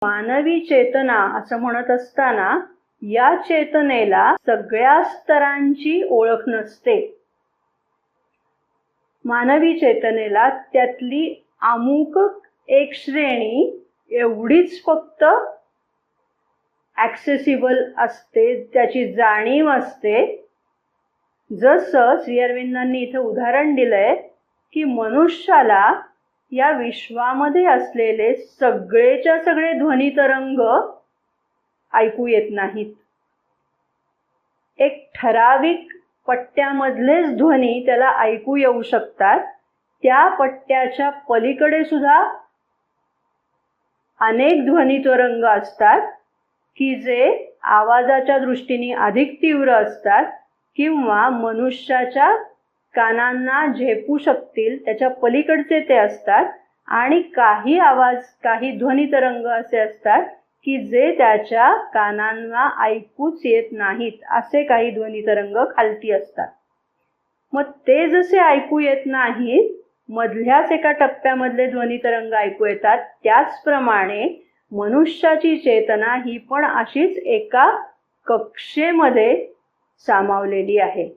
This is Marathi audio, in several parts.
मानवी चेतना असं म्हणत असताना या चेतनेला सगळ्या स्तरांची ओळख नसते. मानवी चेतनेला त्यातली अमुक एक श्रेणी एवढीच फक्त ॲक्सेसिबल असते, त्याची जाणीव असते. जसं श्री अरविंदांनी इथं उदाहरण दिलंय की मनुष्याला या विश्वामध्ये असलेले सगळेच्या सगळे ध्वनितरंग ऐकू येत नाहीत. एक ठराविक पट्ट्यामधलेच ध्वनी त्याला ऐकू येऊ शकतात. त्या पट्ट्याच्या पलीकडे सुद्धा अनेक ध्वनितरंग असतात की जे आवाजाच्या दृष्टीने अधिक तीव्र असतात किंवा मनुष्याच्या कानांना झेपू शकतील त्याच्या पलीकडचे ते असतात. आणि काही आवाज, काही ध्वनितरंग असे असतात की जे त्याच्या कानांना ऐकूच येत नाहीत. असे काही ध्वनितरंग खालती असतात. मग ते जसे ऐकू येत नाहीत, मधल्याच एका टप्प्यामधले ध्वनितरंग ऐकू येतात, त्याचप्रमाणे मनुष्याची चेतना ही पण अशीच एका कक्षेमध्ये सामावलेली आहे.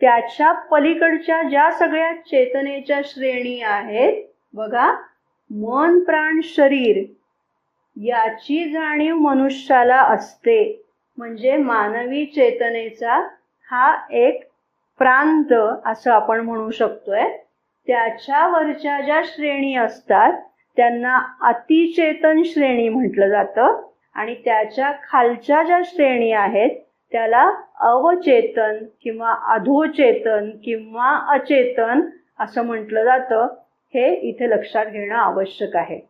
त्याच्या पलीकडच्या ज्या सगळ्या चेतनेच्या श्रेणी आहेत बघा, मन, प्राण, शरीर याची जाणीव मनुष्याला असते. म्हणजे मानवी चेतनेचा हा एक प्रांत असं आपण म्हणू शकतोय. त्याच्यावरच्या ज्या श्रेणी असतात त्यांना अतिचेतन श्रेणी म्हटलं जातं आणि त्याच्या खालच्या ज्या श्रेणी आहेत त्याला अवचेतन किंवा अधोचेतन किंवा अचेतन असं म्हटलं जातं. हे इथे लक्षात घेणं आवश्यक आहे.